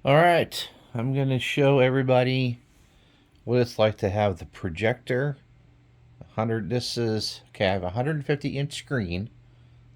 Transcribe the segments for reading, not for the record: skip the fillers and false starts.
All right, I'm going to show everybody what it's like to have the projector. 100. This is okay. I have a 150-inch screen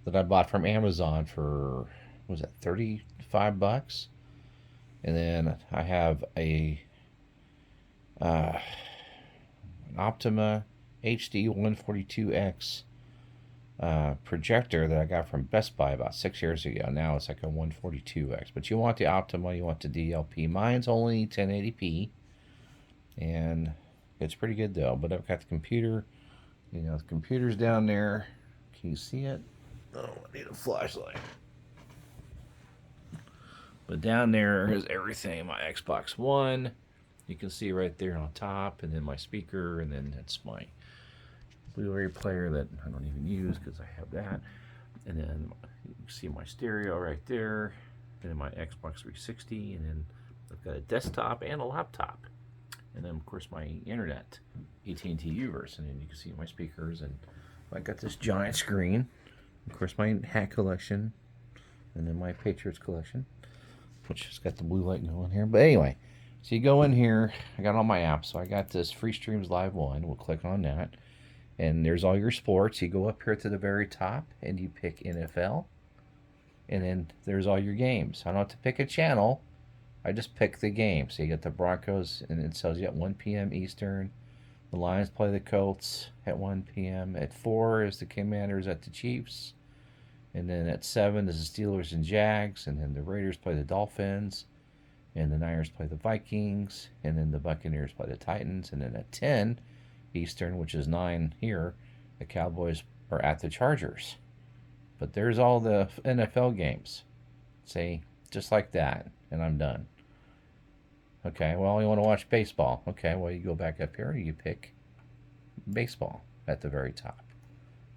that I bought from Amazon for what was that, $35, and then I have uh, an Optima HD 142X projector that I got from Best Buy about 6 years ago. Now it's like a 142X, but you want the Optima, you want the DLP. Mine's only 1080p, and it's pretty good though. But I've got the computer. The computer's down there. Can you see it? Oh, I need a flashlight. But down there is everything. My Xbox One, you can see right there on top, and then my speaker, and then that's my Blu-ray player that I don't even use because I have that. And then you can see my stereo right there, and then my Xbox 360, and then I've got a desktop and a laptop, and then of course my internet, AT&T Uverse, and then you can see my speakers, and I got this giant screen, of course my hat collection, and then my Patriots collection, which has got the blue light going here. But anyway, so you go in here. I got all my apps. So I got this Free Streams Live 1. We'll click on that. And there's all your sports. You go up here to the very top and you pick NFL. And then there's all your games. I don't have to pick a channel. I just pick the game. So you got the Broncos, and it tells you at 1 p.m. Eastern. The Lions play the Colts at 1 p.m. At 4 is the Commanders at the Chiefs. And then at 7 is the Steelers and Jags. And then the Raiders play the Dolphins. And the Niners play the Vikings. And then the Buccaneers play the Titans. And then at 10 Eastern, which is 9 here, the Cowboys are at the Chargers. But there's all the NFL games. See, just like that. And I'm done. Okay, well, you want to watch baseball. Okay, well, you go back up here and you pick baseball at the very top.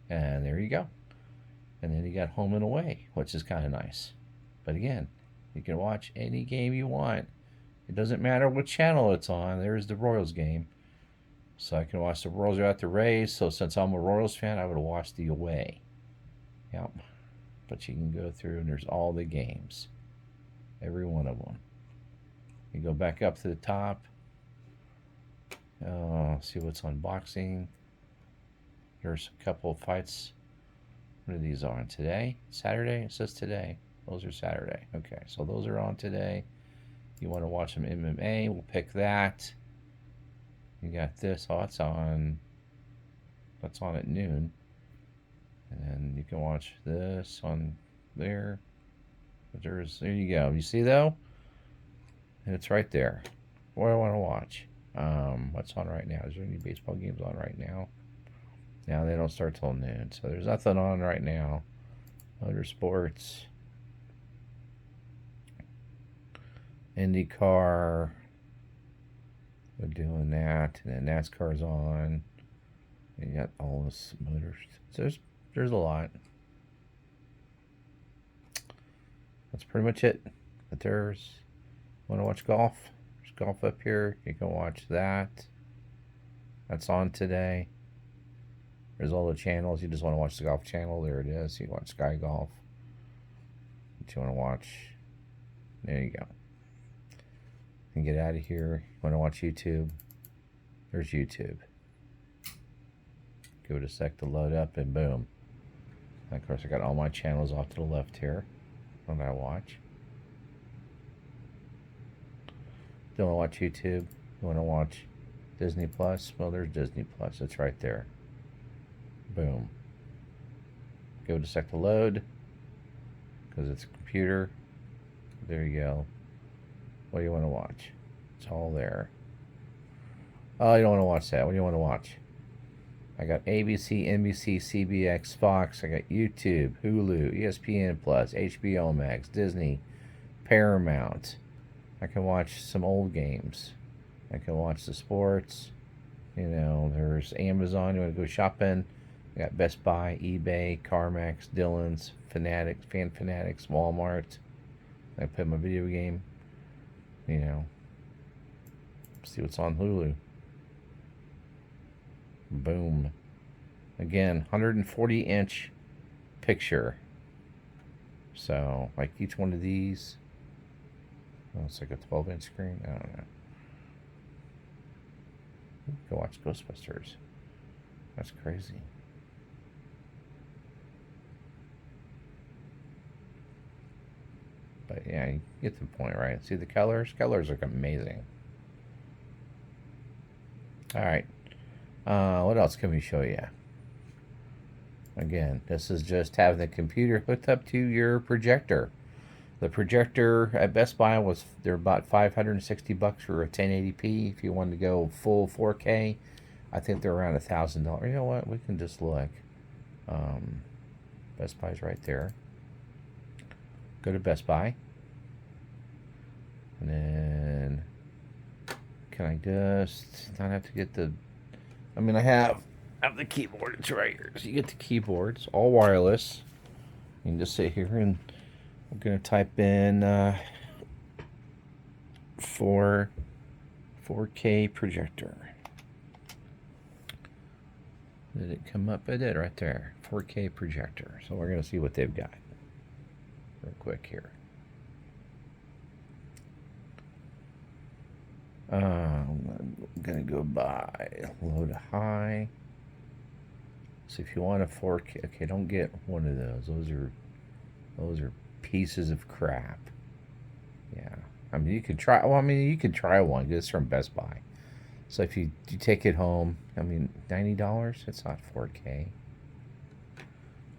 And there you go. And then you got home and away, which is kind of nice. But again, you can watch any game you want. It doesn't matter what channel it's on. There's the Royals game. So I can watch the Royals are at the Rays. So since I'm a Royals fan, I would watch the away. Yep. But you can go through and there's all the games. Every one of them. You go back up to the top. See what's on boxing. There's a couple of fights. What are these on today? Saturday? It says today. Those are Saturday. Okay, so those are on today. You want to watch some MMA? We'll pick that. You got this. Oh, that's on. That's on at noon. And then you can watch this on there. There you go. You see though? And it's right there. What do I want to watch? What's on right now? Is there any baseball games on right now? Now they don't start till noon, so there's nothing on right now. Other sports, IndyCar. We're doing that, and then NASCAR's on. You got all this motors. So there's a lot. That's pretty much it. But want to watch golf? There's golf up here. You can watch that. That's on today. There's all the channels. You just want to watch the golf channel. There it is. You watch Sky Golf. What you want to watch? There you go. And get out of here. You want to watch YouTube? There's YouTube. Give it a sec to load up, and boom. And of course, I got all my channels off to the left here. I'm gonna watch. Don't want to watch YouTube. You want to watch Disney Plus? Well, there's Disney Plus. It's right there. Boom. Give it a sec to load because it's a computer. There you go. What do you want to watch? It's all there. Oh, you don't want to watch that. What do you want to watch? I got ABC, NBC, CBS, Fox. I got YouTube, Hulu, ESPN Plus, HBO Max, Disney, Paramount. I can watch some old games. I can watch the sports. There's Amazon. You want to go shopping? I got Best Buy, eBay, CarMax, Dillon's, Fanatics, Fan Fanatics, Walmart. I play my video game. See what's on Hulu. Boom. Again, 140-inch picture. So, like each one of these, Oh, it's like a 12-inch screen. I don't know. Go watch Ghostbusters. That's crazy. But yeah, you get the point, right? See the colors? Colors look amazing. All right. What else can we show you? Again, this is just having the computer hooked up to your projector. The projector at Best Buy they're about $560 for a 1080p. If you wanted to go full 4K, I think they're around $1,000. You know what? We can just look. Best Buy's right there. Go to Best Buy, and then can I just not have to get the? I mean, I have the keyboard. It's right here. So you get the keyboard. It's all wireless. You can just sit here and we're gonna type in 4K projector. Did it come up? It did right there. 4K projector. So we're gonna see what they've got real quick here. I'm gonna go by low to high. So if you want a 4K, okay, don't get one of those. Those are pieces of crap. Yeah, I mean you could try. Well, I mean you could try one. This from Best Buy. So if you take it home, I mean $90. It's not 4K.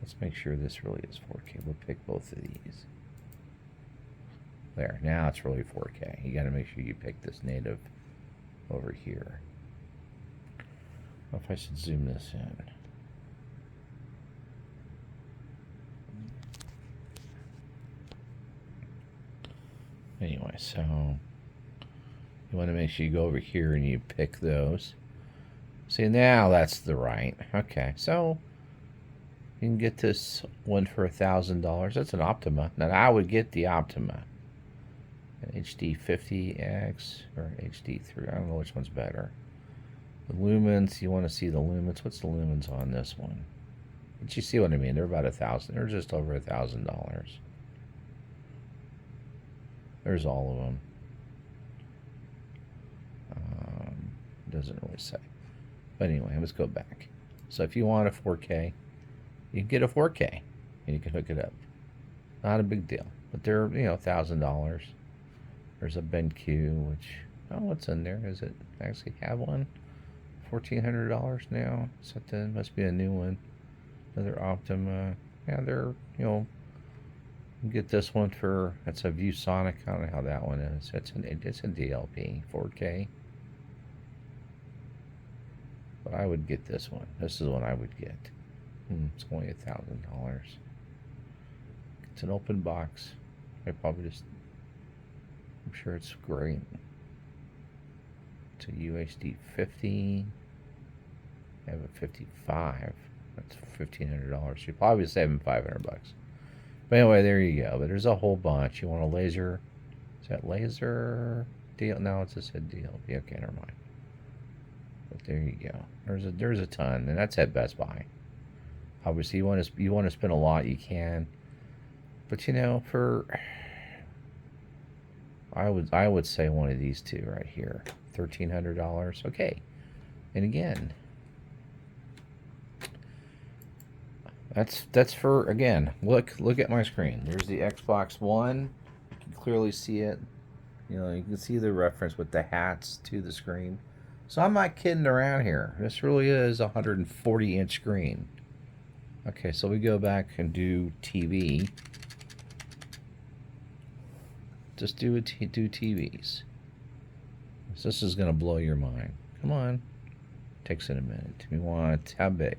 Let's make sure this really is 4K. We'll pick both of these. There. Now it's really 4K. You got to make sure you pick this native over here. Well, if I should zoom this in. Anyway, so you want to make sure you go over here and you pick those. See, now that's the right. Okay, so you can get this one for $1,000. That's an Optoma. Now I would get the Optoma. An HD50X or HD3. I don't know which one's better. The lumens, you want to see the lumens. What's the lumens on this one? But you see what I mean? They're about $1,000. They're just over $1,000. There's all of them. Doesn't really say. But anyway, let's go back. So if you want a 4K, you can get a 4K and you can hook it up. Not a big deal, but they're $1,000. There's a BenQ, which what's in there? Does it actually have one? $1,400 now. So that must be a new one. Another Optoma. Yeah, they're you can get this one for that's a ViewSonic. I don't know how that one is. It's a DLP 4K. But I would get this one. This is what I would get. It's only $1,000. It's an open box. I probably just. I'm sure it's great. It's a UHD 50. I have a 55. That's $1,500. You're probably saving $500. But anyway, there you go. But there's a whole bunch. You want a laser? Is that laser deal? No, it's just a DLP. Okay, never mind. But there you go. There's a ton, and that's at Best Buy. Obviously, you want to spend a lot, you can. But for I would say one of these two right here, $1,300. Okay, and again, that's for again. Look at my screen. There's the Xbox One. You can clearly see it. You can see the reference with the hats to the screen. So I'm not kidding around here. This really is a 140-inch screen. Okay, so we go back and do TV. Just do TVs. So this is going to blow your mind. Come on. Takes it a minute. We want, how big?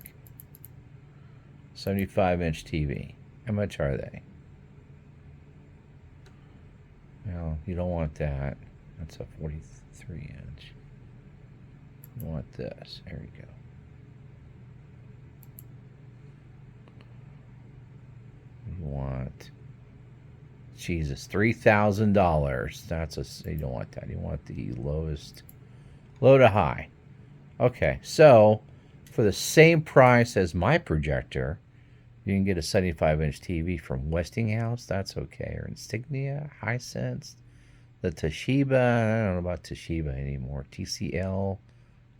75-inch TV. How much are they? Well, you don't want that. That's a 43-inch. You want this. There you go. You want, Jesus, $3,000. You don't want that. You want the lowest, low to high. Okay, so for the same price as my projector, you can get a 75-inch TV from Westinghouse. That's okay. Or Insignia, Hisense. The Toshiba, I don't know about Toshiba anymore. TCL,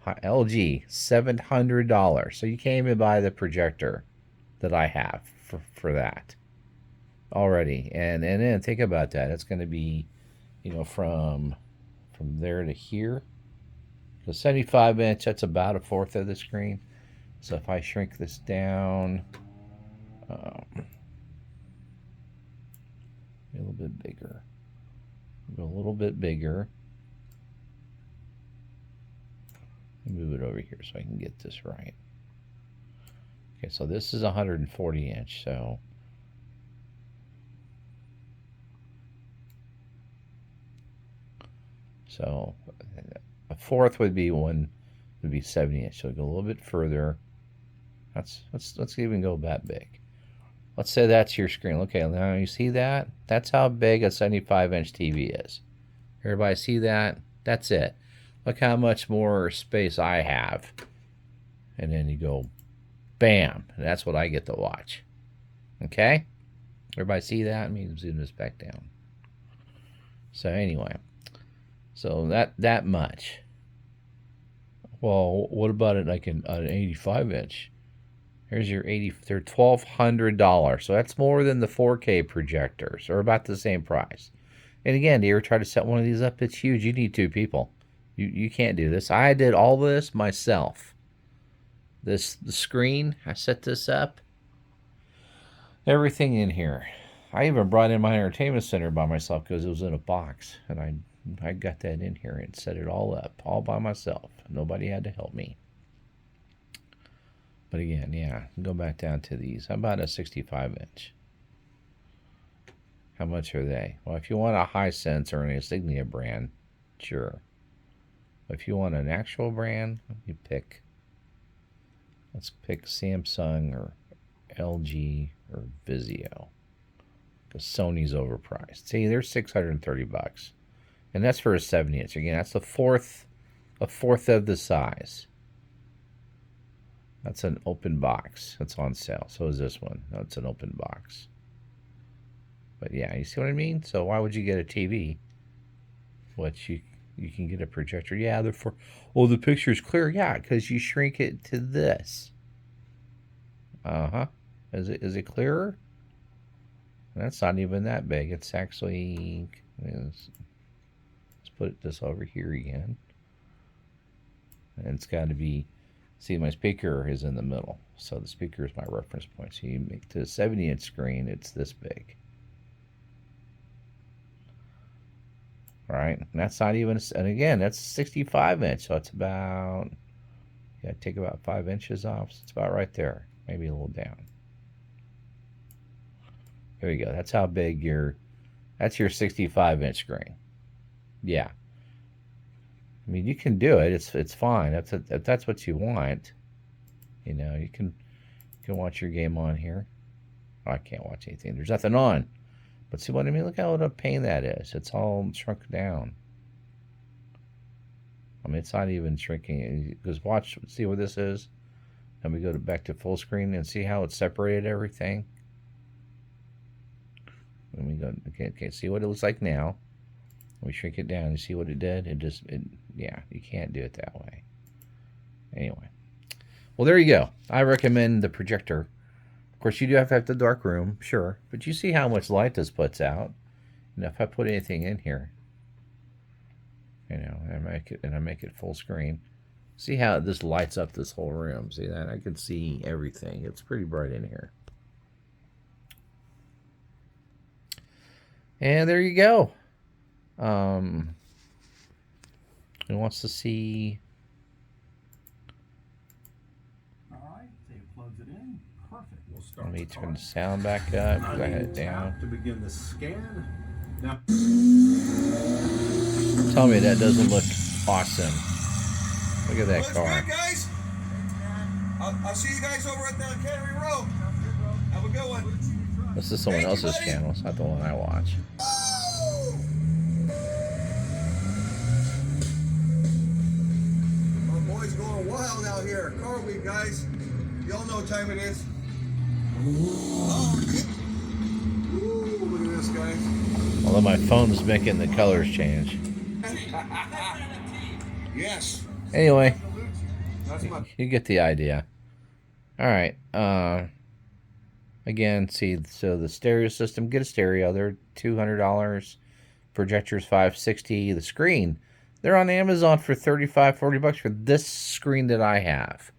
LG, $700. So you can't even buy the projector that I have for that already. And then think about that. It's going to be, you know, from there to here. So 75 inch, that's about a fourth of the screen. So if I shrink this down, a little bit bigger, go a little bit bigger, move it over here so I can get this right. Okay, so this is 140 inch, so a fourth would be 70 inch. So go a little bit further. Let's even go that big. Let's say that's your screen. Okay, now you see that? That's how big a 75-inch TV is. Everybody see that? That's it. Look how much more space I have. And then you go, bam. And that's what I get to watch. Okay? Everybody see that? Let me zoom this back down. So anyway, so that much. Well, what about it like an 85-inch? Here's your they're $1,200. So that's more than the 4K projectors, or about the same price. And again, do you ever try to set one of these up? It's huge. You need 2 people. You can't do this. I did all this myself. The screen, I set this up. Everything in here. I even brought in my entertainment center by myself because it was in a box. And I got that in here and set it all up, all by myself. Nobody had to help me. But again, yeah, go back down to these. How about a 65-inch? How much are they? Well, if you want a Hisense or an Insignia brand, sure. But if you want an actual brand, you pick. Let's pick Samsung or LG or Vizio. Because Sony's overpriced. See, they're $630. And that's for a 70-inch. Again, that's a fourth of the size. That's an open box. That's on sale. So is this one. That's an open box. But yeah, you see what I mean? So why would you get a TV? What you can get a projector. Yeah, they're for, oh, the picture's clear. Yeah, because you shrink it to this. Uh-huh. Is it clearer? That's not even that big. It's actually, let's put this over here again. And it's got to be, see, my speaker is in the middle. So the speaker is my reference point. So you make the 70-inch screen, it's this big. All right, and that's not even, and again, that's 65-inch. So it's about, yeah, take about 5 inches off. So it's about right there, maybe a little down. There you go. That's how big that's your 65-inch screen. Yeah. I mean, you can do it. It's fine. If that's what you want. You know, you can watch your game on here. Oh, I can't watch anything. There's nothing on. But see what I mean? Look how a pain that is. It's all shrunk down. I mean, it's not even shrinking. Because watch, see what this is. And we go back to full screen and see how it separated everything. When we go, okay, see what it looks like now. We shrink it down and see what it did. Yeah, you can't do it that way. Anyway. Well, there you go. I recommend the projector. Of course, you do have to have the dark room, sure. But you see how much light this puts out. And if I put anything in here, you know, and I make it full screen, see how this lights up this whole room. See that? I can see everything. It's pretty bright in here. And there you go. Who wants to see? All right, Dave plugs it in. Perfect. We'll start. Let me turn the sound back up because I had it down. To begin the scan. Now, tell me that doesn't look awesome. Look at that car. Good, guys. I'll see you guys over at the Cannery Row. Have a good one. This is someone else's channel. It's not the one I watch. My boy's going wild out here. Car week, guys. Y'all know what time it is. Oh, yeah. Ooh, look at this, guys. Although my phone's making the colors change. Yes. Anyway, That's my. you get the idea. All right. Again, see, so the stereo system, get a stereo. They're $200. Projectors $560. The screen, they're on Amazon for $35-40 for this screen that I have.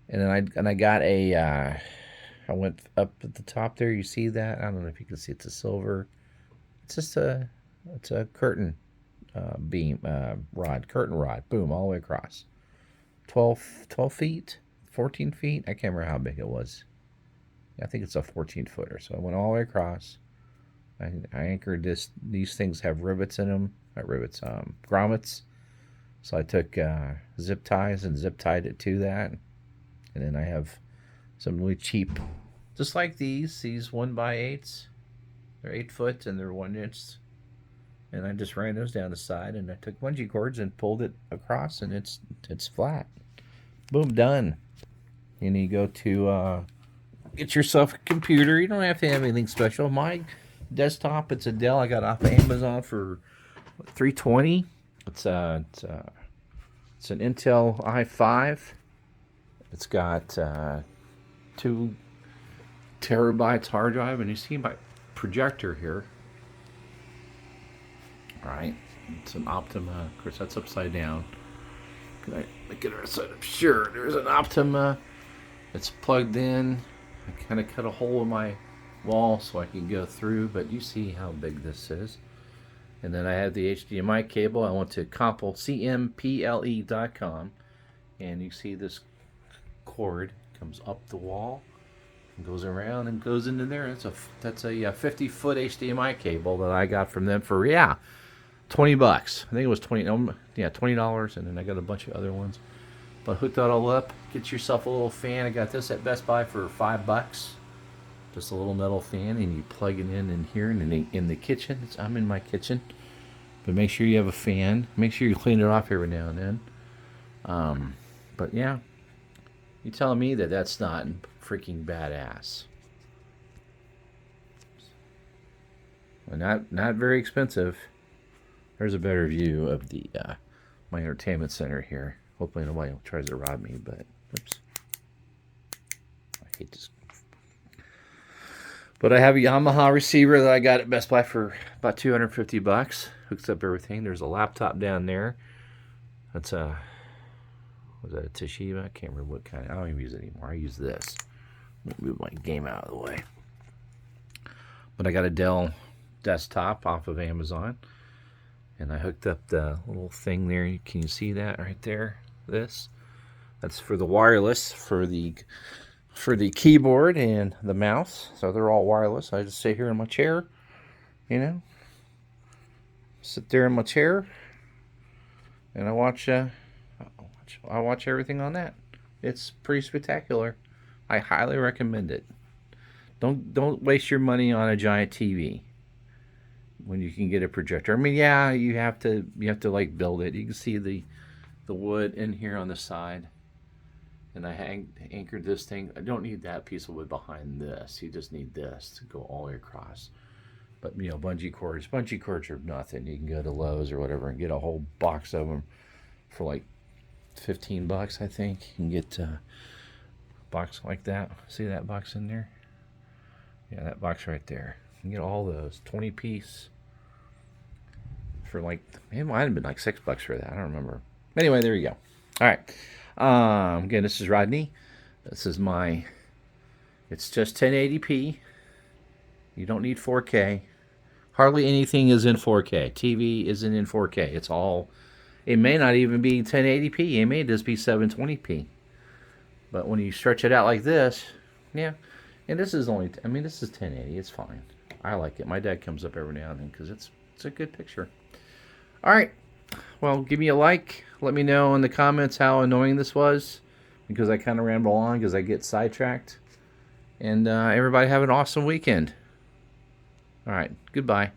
And then I got a. I went up at the top there. You see that? I don't know if you can see. It's a silver. It's just a. It's a curtain beam rod, curtain rod. Boom, all the way across. 12 feet, 14 feet. I can't remember how big it was. I think it's a 14-footer. So I went all the way across. I anchored this. These things have rivets in them. Not rivets, grommets. So I took zip ties and zip tied it to that. And then I have some really cheap, just like these 1x8s. They're 8 foot and they're 1 inch. And I just ran those down the side and I took bungee cords and pulled it across and it's flat. Boom, done. And you go to get yourself a computer. You don't have to have anything special. My desktop, it's a Dell. I got off of Amazon for $320. It's an Intel i5. It's got 2 terabytes hard drive, and you see my projector here. All right, it's an Optoma. Of course, that's upside down. Can I make it upside up? Sure. There's an Optoma. It's plugged in. I kind of cut a hole in my wall so I can go through, but you see how big this is. And then I have the HDMI cable. I went to cmple.com, and you see this cord comes up the wall and goes around and goes into there. That's a 50-foot HDMI cable that I got from them for $20. I think it was $20, and then I got a bunch of other ones. But hook that all up, get yourself a little fan. I got this at Best Buy for $5. Just a little metal fan, and you plug it in here and in the kitchen. I'm in my kitchen, but make sure you have a fan. Make sure you clean it off every now and then. But yeah, you telling me that that's not freaking badass? Well, not very expensive. There's a better view of the my entertainment center here. Hopefully nobody tries to rob me, but oops. I hate this. But I have a Yamaha receiver that I got at Best Buy for about $250. Hooks up everything. There's a laptop down there. That's was that a Toshiba? I can't remember what kind. I don't even use it anymore. I use this. Let me move my game out of the way. But I got a Dell desktop off of Amazon. And I hooked up the little thing there. Can you see that right there? That's for the wireless, for the keyboard and the mouse. So they're all wireless. I just sit here in my chair, sit there in my chair, and I watch everything on that. It's pretty spectacular. I highly recommend it. Don't waste your money on a giant TV when you can get a projector. I mean, yeah, you have to like build it. You can see the wood in here on the side, and I anchored this thing. I don't need that piece of wood behind this. You just need this to go all the way across. But bungee cords are nothing. You can go to Lowe's or whatever and get a whole box of them for like $15, I think. You can get a box like that. See that box in there? Yeah, that box right there. You can get all those 20-piece for like, it might have been like $6 for that. I don't remember. Anyway, there you go. All right. Again, this is Rodney. This is it's just 1080p. You don't need 4K. Hardly anything is in 4K. TV isn't in 4K. It may not even be 1080p. It may just be 720p. But when you stretch it out like this, yeah. And this is 1080. It's fine. I like it. My dad comes up every now and then because it's a good picture. All right. Well, give me a like. Let me know in the comments how annoying this was, because I kind of ramble on because I get sidetracked. And everybody have an awesome weekend. All right. Goodbye.